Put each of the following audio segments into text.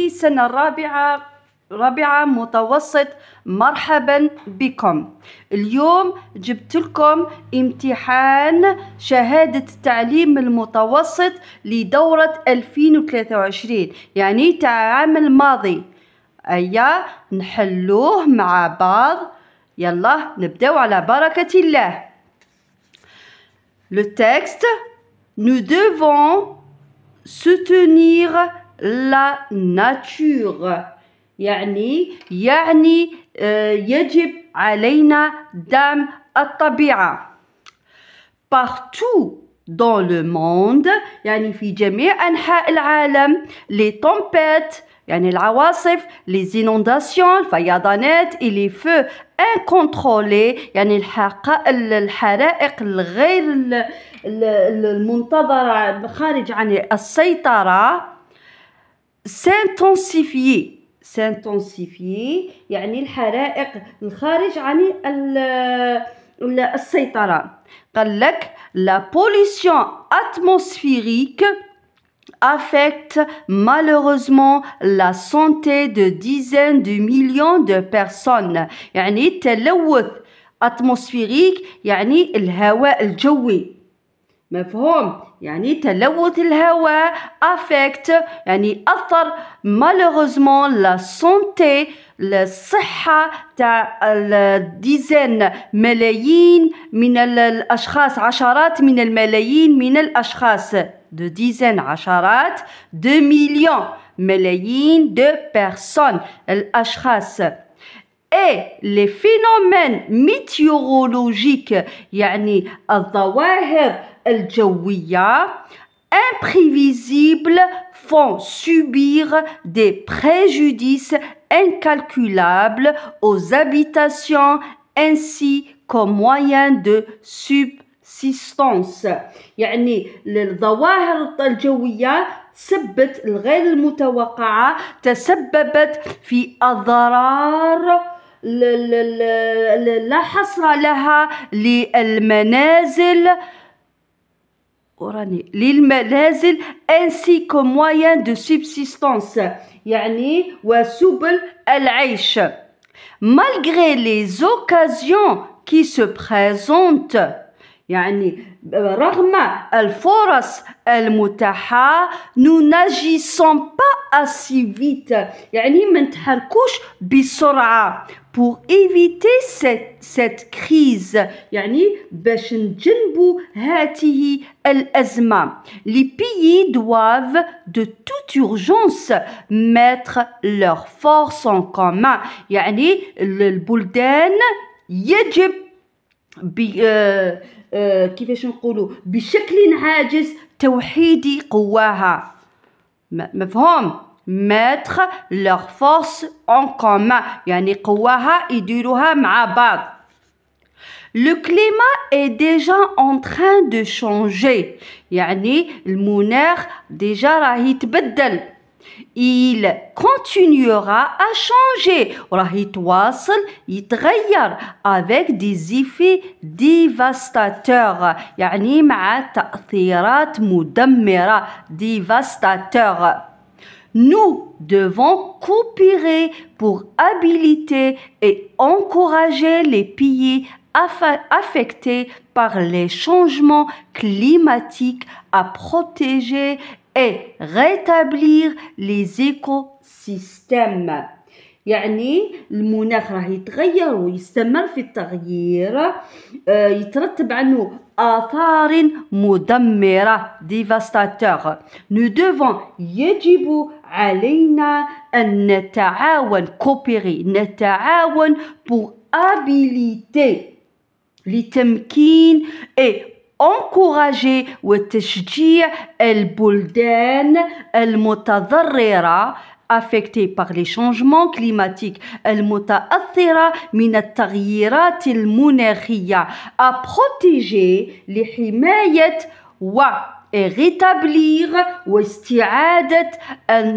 السنة رابعة متوسط. مرحبا بكم. اليوم جبت لكم امتحان شهادة التعليم المتوسط لدورة 2023 يعني العام الماضي. أيا نحلوه مع بعض. يلا نبدأ على بركة الله. Le texte: nous devons soutenir la nature. يعني يجب علينا دعم الطبيعة. Partout dans le monde يعني في جميع أنحاء العالم. Les tempêtes يعني العواصف. Les inondations الفيضانات. Et les feux incontrôlés يعني الحرائق الغير المنتظرة خارج عن السيطرة. s'intensifier يعني الحرائق الخارج عن السيطرة. قال لك la pollution atmosphérique affecte malheureusement la santé de dizaines de millions de personnes. يعني التلوث atmosphérique يعني الهواء الجوي. مفهوم؟ يعني تلوث الهواء affect يعني أثر malheureusement la santé الصحة تاع ديزين ملايين من الأشخاص. عشرات من الملايين من الأشخاص. de dizaines عشرات. de millions ملايين de personnes الأشخاص. et les phénomènes météorologiques يعني الظواهر الجوية imprévisibles font subir des préjudices incalculables aux habitations ainsi qu'aux moyens de subsistance. يعني الظواهر الجوية تسببت الغير المتوقعة تسببت في أضرار لا حصر لها للمنازل ainsi qu'aux moyens de subsistance يعني وسبل العيش. malgré les occasions qui se présentent يعني رغم الفرص المتاحة nous n'agissons pas assez vite يعني ما نتحركوش بسرعة pour éviter cette crise يعني باش نجنبوا هذه الأزمة. les pays doivent de toute urgence mettre leurs forces en commun يعني البلدان يجب كيفاش نقولوا بشكل عاجز توحيد قواها. مفهوم؟ mettre leurs forces en commun يعني قواها يديروها مع بعض. le climat est déjà en train de changer يعني المناخ déjà راه يتبدل. il continuera à changer وراه يتواصل يتغير avec des effets dévastateurs يعني مع تأثيرات مدمرة. dévastateurs. Nous devons coopérer pour habiliter et encourager les pays affectés par les changements climatiques à protéger et rétablir les écosystèmes. يعني المناخ راه يتغير ويستمر في التغيير يترتب عنه آثار مدمرة. dévastateur. nous devons يجب علينا أن نتعاون coopérer نتعاون pour habiliter لتمكين et encourager وتشجيع البلدان المتضررة affectées par les changements climatiques المتأثرة من التغييرات المناخية à protéger لحماية rétablir واستعادة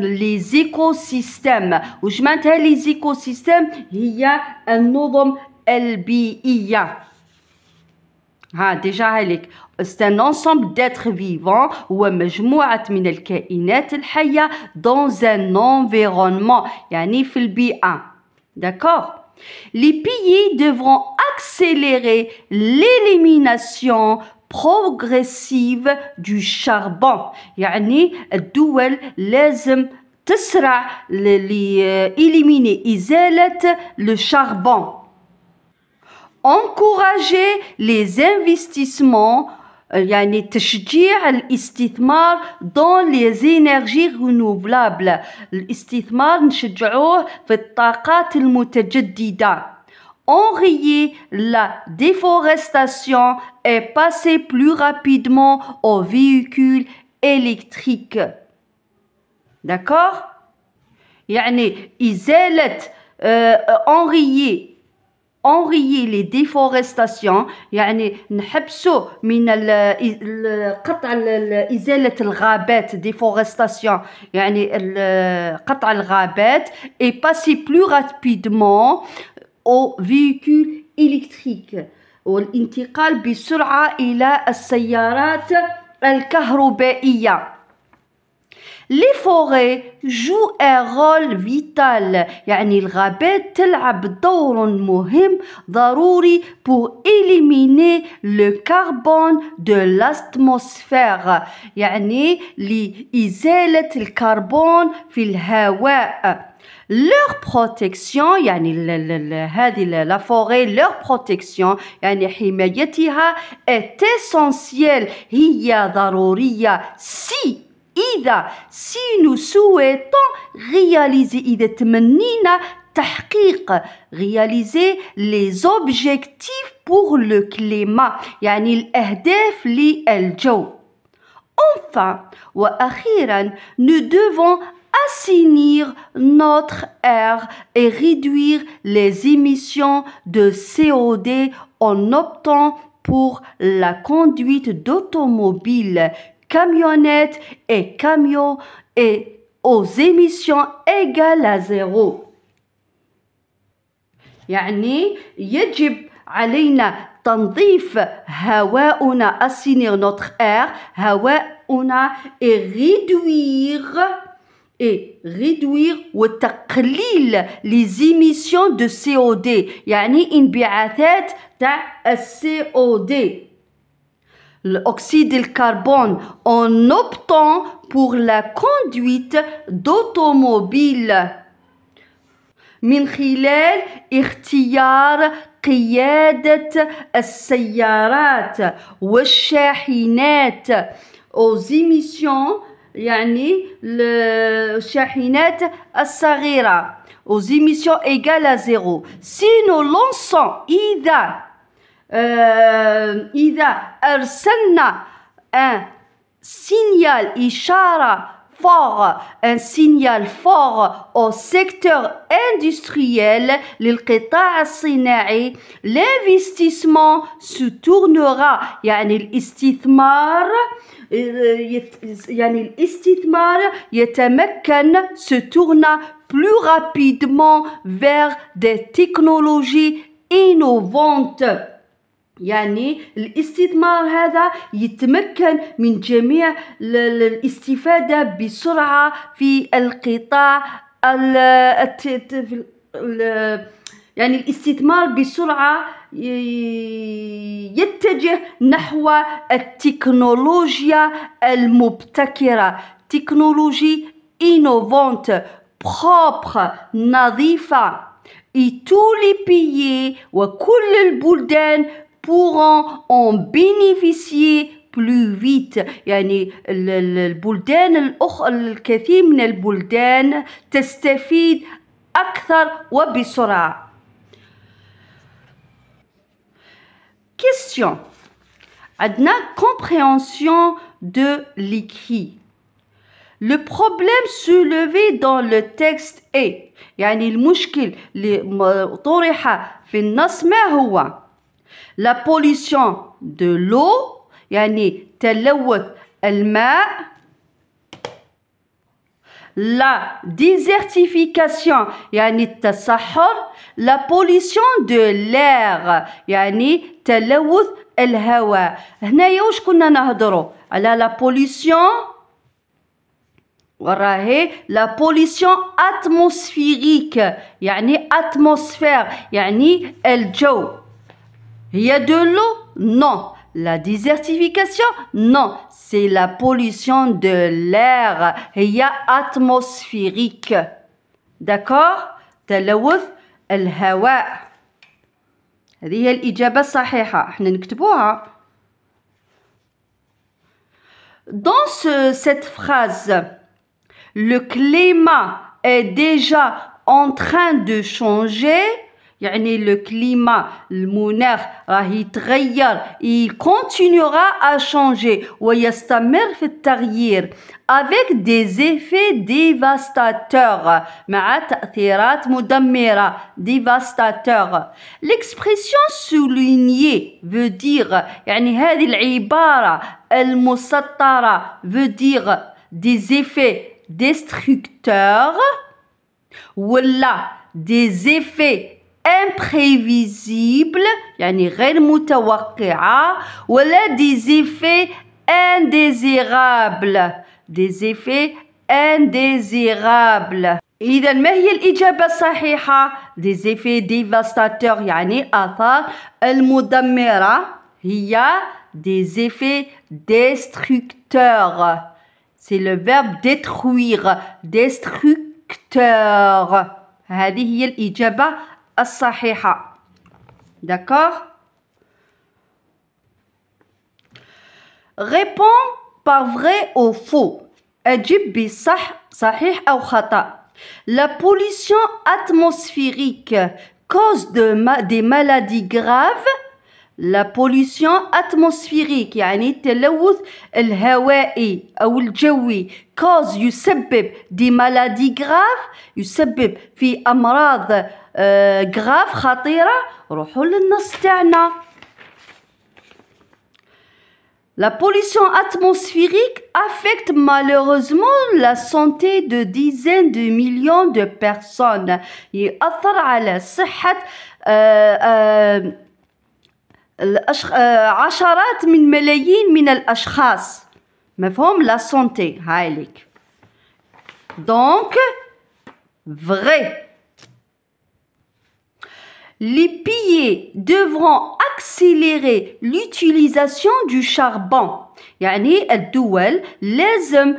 les écosystèmes. وش معناتها les écosystèmes؟ هي النظم البيئية. ها ديجا عليك. C'est un ensemble d'êtres vivants هو مجموعة من الكائنات الحية dans un environnement يعني في البيئة. D'accord? Les pays devront accélérer l'élimination progressive du charbon. يعني الدول لازم تسرع éliminer إزالة le charbon. Encourager les investissements يعني تشجيع الاستثمار dans les énergies renouvelables. الاستثمار نشجعوه في الطاقات المتجددة. Enrayer la déforestation et passer plus rapidement aux véhicules électriques. D'accord? يعني إزالة enrayer les déforestations يعني نحبسوا من قطع إزالة الغابات déforestation يعني قطع الغابات et passer plus rapidement aux véhicules électriques والانتقال بسرعة إلى السيارات الكهربائية. Les forêts jouent un rôle vital يعني الغابات تلعب دور مهم ضروري pour éliminer le carbone de l'atmosphère يعني لإزالة الكربون في الهواء. Leur protection يعني هذه la forêt leur protection يعني حمايتها est essentielle هي ضرورية si nous souhaitons réaliser إذا تمنينا تحقيق réaliser les objectifs pour le climat يعني الأهداف للجو. Enfin وأخيرا nous devons assainir notre air et réduire les émissions de CO2 en optant pour la conduite d'automobiles, camionnettes et camions et aux émissions égales à zéro. يعني يجب علينا تنظيف هواؤنا assainir notre air هواؤنا et réduire وتقليل les émissions de CO2 يعني انبعاثات تاع CO2 l'oxyde de carbone en optant pour la conduite d'automobiles من خلال اختيار قيادة السيارات والشاحنات aux émissions يعني الشاحنات الصغيرة aux émissions égales à zéro. Si nous lançons إذا أرسلنا un signal إشارة fort, un signal fort au secteur industriel للقطاع الصناعي, l'investissement se tournera يعني الاستثمار يتمكن se tourne plus rapidement vers des technologies innovantes. يعني الاستثمار هذا يتمكن من جميع الاستفادة بسرعة في القطاع يعني الاستثمار بسرعة يتجه نحو التكنولوجيا المبتكرة تكنولوجي innovante propre نظيفة et tous les pays وكل البلدان pourront en bénéficier plus vite يعني البلدان الكثير من البلدان تستفيد أكثر وبسرعة. Question. عندنا compréhension de l'écrit. Le problème soulevé dans le texte est يعني المشكل اللي طرح في النص ما هو؟ La pollution de l'eau يعني تلوث الماء. La désertification يعني التصحر. La pollution de l'air يعني تلوث الهواء. هنايا واش كنا نهضروا على لا بوليسيون، وراهي لا بوليسيون اتموسفيريك، يعني اتموسفير يعني الجو. هي دو لو؟ نو. La désertification? Non, c'est la pollution de l'air. هي atmosphérique. D'accord? تلوث الهواء. هذه هي الإجابة الصحيحة. احنا نكتبوها. Dans cette phrase, le climat est déjà en train de changer. يعني le climat, المناخ راه يتغير، il continuera à changer ويستمر في التغيير avec des effets dévastateurs، مع تأثيرات مدمرة، dévastateurs. L'expression soulignée veut dire، يعني هذه العبارة المسطرة veut dire des effets destructeurs ولا des effets imprévisible يعني غير متوقعة، ولا des effets indésirables، des effets indésirables. إذا ما هي الإجابة الصحيحة؟ des effets dévastateurs يعني آثار المدمرة، هي des effets destructeurs. C'est le verbe détruire، destructeur. هذه هي الإجابة الصحيحة. D'accord? Réponds par vrai ou faux. أجب بصح، صحيح أو خطأ. La pollution atmosphérique cause des maladies graves. La pollution atmosphérique يعني التلوث الهوائي أو الجوي cause يسبب des maladies graves، يسبب في أمراض grave خطيرة. روحوا للنص تاعنا. La pollution atmosphérique affecte malheureusement la santé de dizaines de millions de personnes. يأثر على صحة عشرات من ملايين من الأشخاص. مفهوم؟ la santé هايليك. Donc vrai. Les pays devront accélérer l'utilisation du charbon. يعني الدول لازم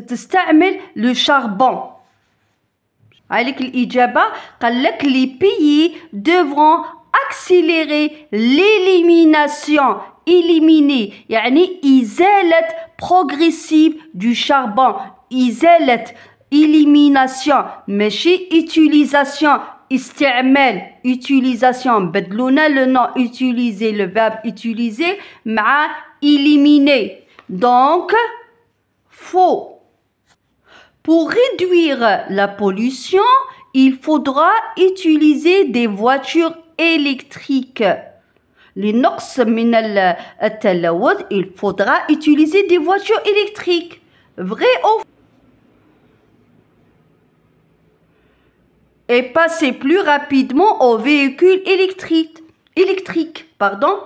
تستعمل le charbon. هايليك الإجابة. قال لك les pays devront accélérer l'élimination. éliminer يعني إزالة progressive du charbon. إزالة élimination ماشي utilisation. استعمال utilisation بدلونا le nom utiliser le verbe utiliser مع éliminer. Donc faux. Pour réduire la pollution, il faudra utiliser des voitures électriques. لنقص من التلوث il faudra utiliser des voitures électriques. Vrai ou faux? Et passer plus rapidement aux véhicules électriques.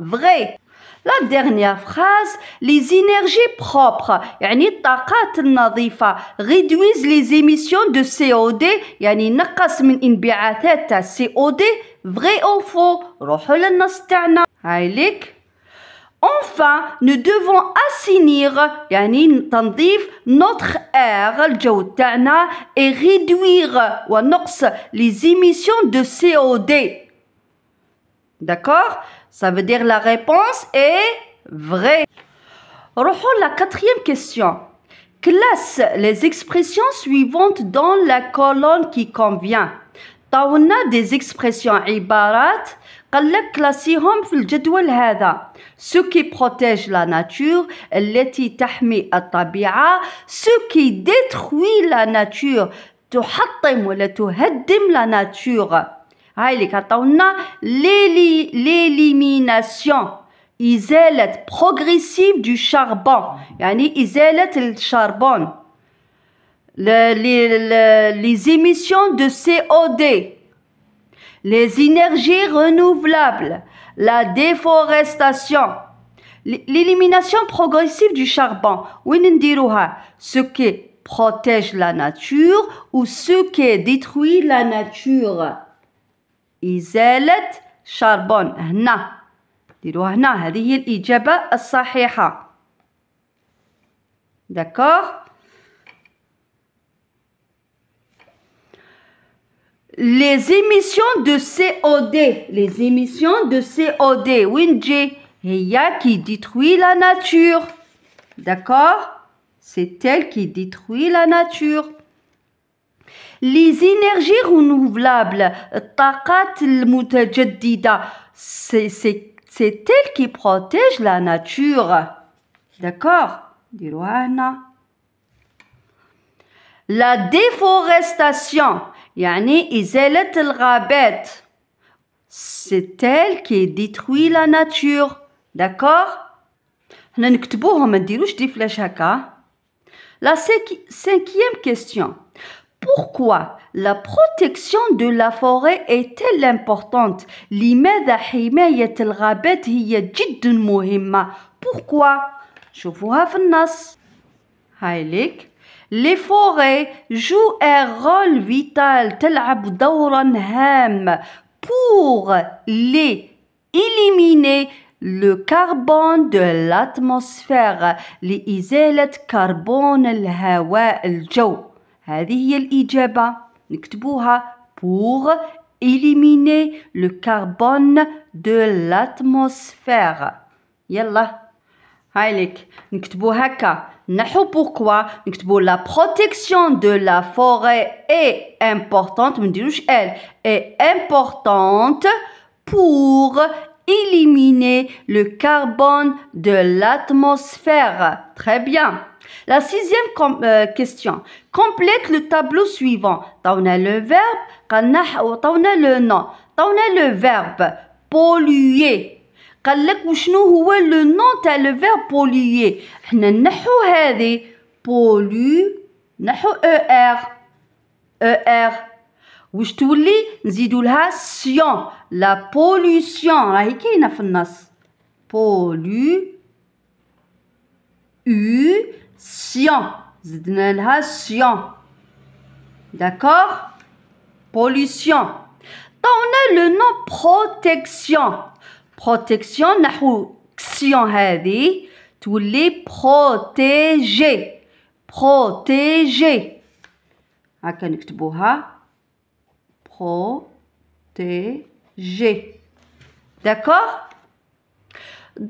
Vrai. La dernière phrase, les énergies propres يعني الطاقات النظيفة réduisent les émissions de CO2 يعني نقص من انبعاثات تاع CO2. Vrai ou faux? روحوا للنص تاعنا. هايليك. Enfin, nous devons assainir يعني تنظيف notre air الجو تاعنا et réduire ونقص les émissions de CO2. D'accord? Ça veut dire la réponse est vraie. روحوا la quatrième question. Classe les expressions suivantes dans la colonne qui convient. طاولنا des expressions عبارات قال لك كلاسيهم في الجدول هذا. Ce qui protège la nature التي تحمي الطبيعة. Ce qui détruit la nature تحطم ولا تهدم la nature. هاي اللي كطولنا l'élimination إزالة progressive du charbon يعني إزالة الشربون. Les émissions de CO2, les énergies renouvelables, La déforestation. L'élimination progressive du charbon. Ce qui protège la nature ou ce qui détruit la nature. إزالة شربون. هنا ديروها هنا. هذه هي الإجابة الصحيحة. D'accord. Les émissions de CO2. Les émissions de CO2. وين تجي؟ هي qui détruit la nature. D'accord. C'est elle qui détruit la nature. Les énergies renouvelables, الطاقات المتجددة, c'est elle qui protège la nature. D'accord. ديروها هنا. La déforestation, يعني إزالة الغابات, c'est elle qui détruit la nature. D'accord. هنا نكتبوهم ما نديروش دي فلاش هكا. La cinquième question. Pourquoi la protection de la forêt est-elle importante? لماذا حماية الغابات هي جدا مهمة؟ Pourquoi؟ شوفوها في النص. هايليك. Les forêts jouent un rôle vital. تلعب دورا هام pour les éliminer le carbone de l'atmosphère. لإزالة كربون الهواء الجو. هذه هي الإجابة. نكتبوها pour éliminer le carbone de l'atmosphère. يلا هايليك نكتبو هكا. نحو pourquoi نكتبو la protection de la forêt est importante. منديروش elle est importante pour éliminer le carbone de l'atmosphère. Très bien. La sixième question. Complète le tableau suivant. طونا le verbe, طونا le nom. طونا le verbe polluer. قال لك وشنو هو le nom تاع le verbe polluer. احنا نحو هذه pollue نحو er. وش تولي نزيدو لها سيون. لا بوليسيون راهي كاينه في النص. سيون زدنا لها سيون. داكوغ. بوليسيون. طونا لو نو بروتيكسيون. بروتيكسيون نحو كسيون هذه تولي بروتيجي. هكا نكتبوها protéger. D'accord?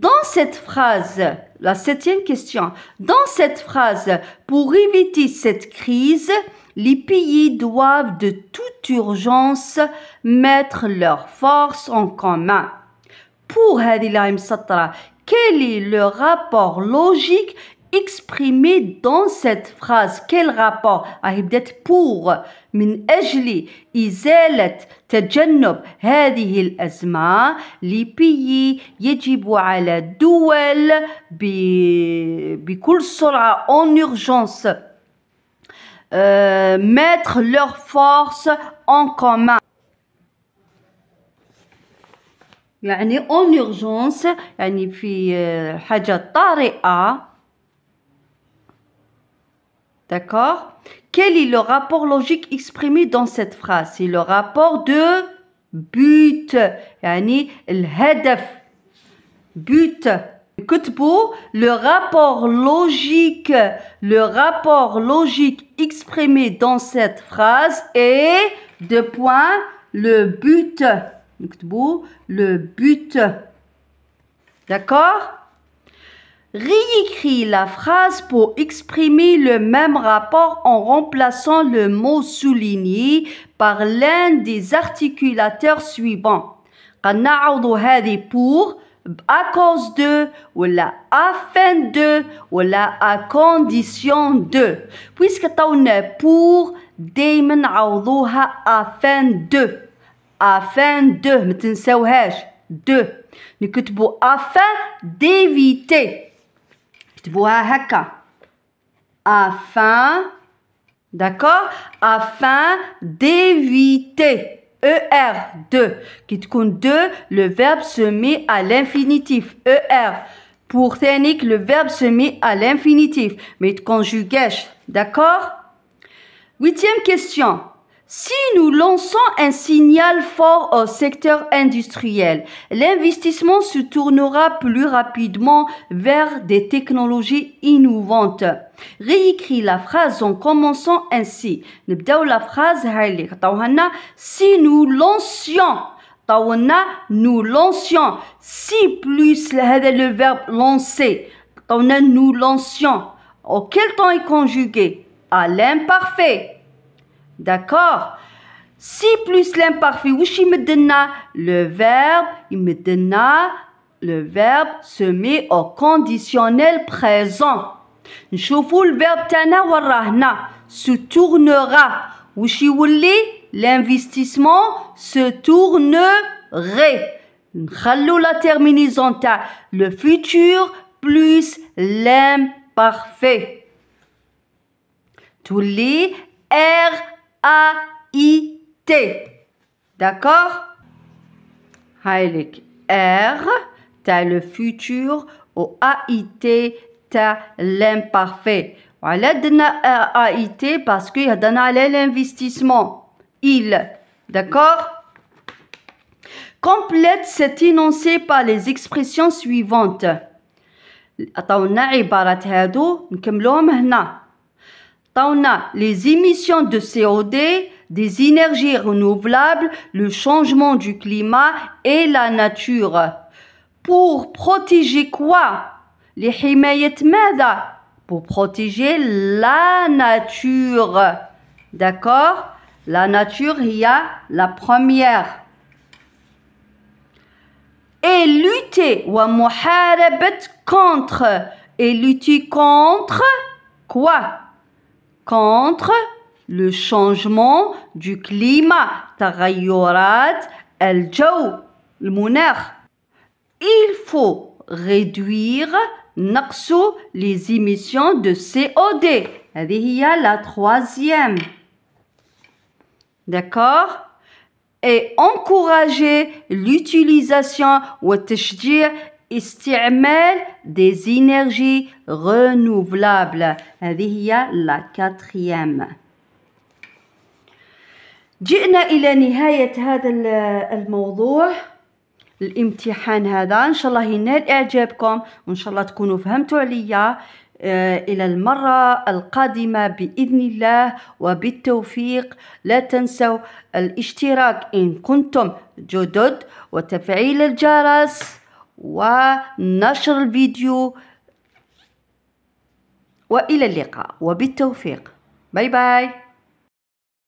Dans cette phrase, la septième question, dans cette phrase, pour éviter cette crise, les pays doivent de toute urgence mettre leurs forces en commun. Pour هذه العين مسطرة, quel est le rapport logique exprimé dans cette phrase? Quel rapport? بدات pour من أجل إزالة تجنب هذه الأزمة les pays يجب على الدول بكل سرعة en urgence mettre leurs forces en commun. يعني en urgence يعني في حاجة طارئة. D'accord? Quel est le rapport logique exprimé dans cette phrase? C'est le rapport de but. يعني الهدف. But. كتبوا le rapport logique exprimé dans cette phrase est deux points le but. نكتبوا le but. D'accord? Réécris la phrase pour exprimer le même rapport en remplaçant le mot souligné par l'un des articulateurs suivants. نعوض هذه pour à cause de ولا afin de ولا à condition de. Puisque طونا pour دايما نعوضوها afin de. afin de ما تنساوهاش de. نكتبوا afin d'éviter. نكتبوها هكا afin. D'accord? Afin d'éviter. ER, de. Qui تكون de, le verbe se met à l'infinitif. ER. Pour ثانيك, le verbe se met à l'infinitif. Mais conjuguage. D'accord? 8e question. Si nous lançons un signal fort au secteur industriel, l'investissement se tournera plus rapidement vers des technologies innovantes. Réécris la phrase en commençant ainsi. نبداو la phrase هاي اللي عطاوها لنا. Si nous lancions, عطاونا nous lancions. Si plus هذا le verbe lancer. عطاونا nous lancions. Auquel temps est conjugué? À l'imparfait. D'accord? Si plus l'imparfait, وش يمدلنا? Le verbe se met au conditionnel présent. نشوفوا le verbe تاعنا وين راه هنا. Se tournera. وش يولي? L'investissement se tournerait. نخلوا la terminaison تاع le futur plus l'imparfait. تولي R-A-I-T. D'accord? هايلك R t'as le futur ou A-I-T t'as l'imparfait. وعلى درنا A-I-T parce que يهضرنا على l'investissement. Il. D'accord? Complète cet énoncé par les expressions suivantes. عطاونا عبارات هادو نكملوهم هنا. Les émissions de CO2, des énergies renouvelables, le changement du climat et la nature. Pour protéger quoi? لحماية ماذا? Pour protéger la nature. D'accord? La nature, il y a la première. Et lutter ومحاربة contre. Et lutter contre quoi? Contre le changement du climat. تغيرات الجو المناخ. Il faut réduire نقص les émissions de CO2. هذه هي la troisième. D'accord? Et encourager l'utilisation وتشجيع استعمال des énergies renouvelables. هذه هي la quatrième. جئنا إلى نهاية هذا الموضوع. الامتحان هذا إن شاء الله ينال إعجابكم وإن شاء الله تكونوا فهمتوا عليا. إلى المرة القادمة بإذن الله وبالتوفيق. لا تنسوا الاشتراك إن كنتم جدد وتفعيل الجرس ونشر الفيديو. وإلى اللقاء وبالتوفيق. باي باي.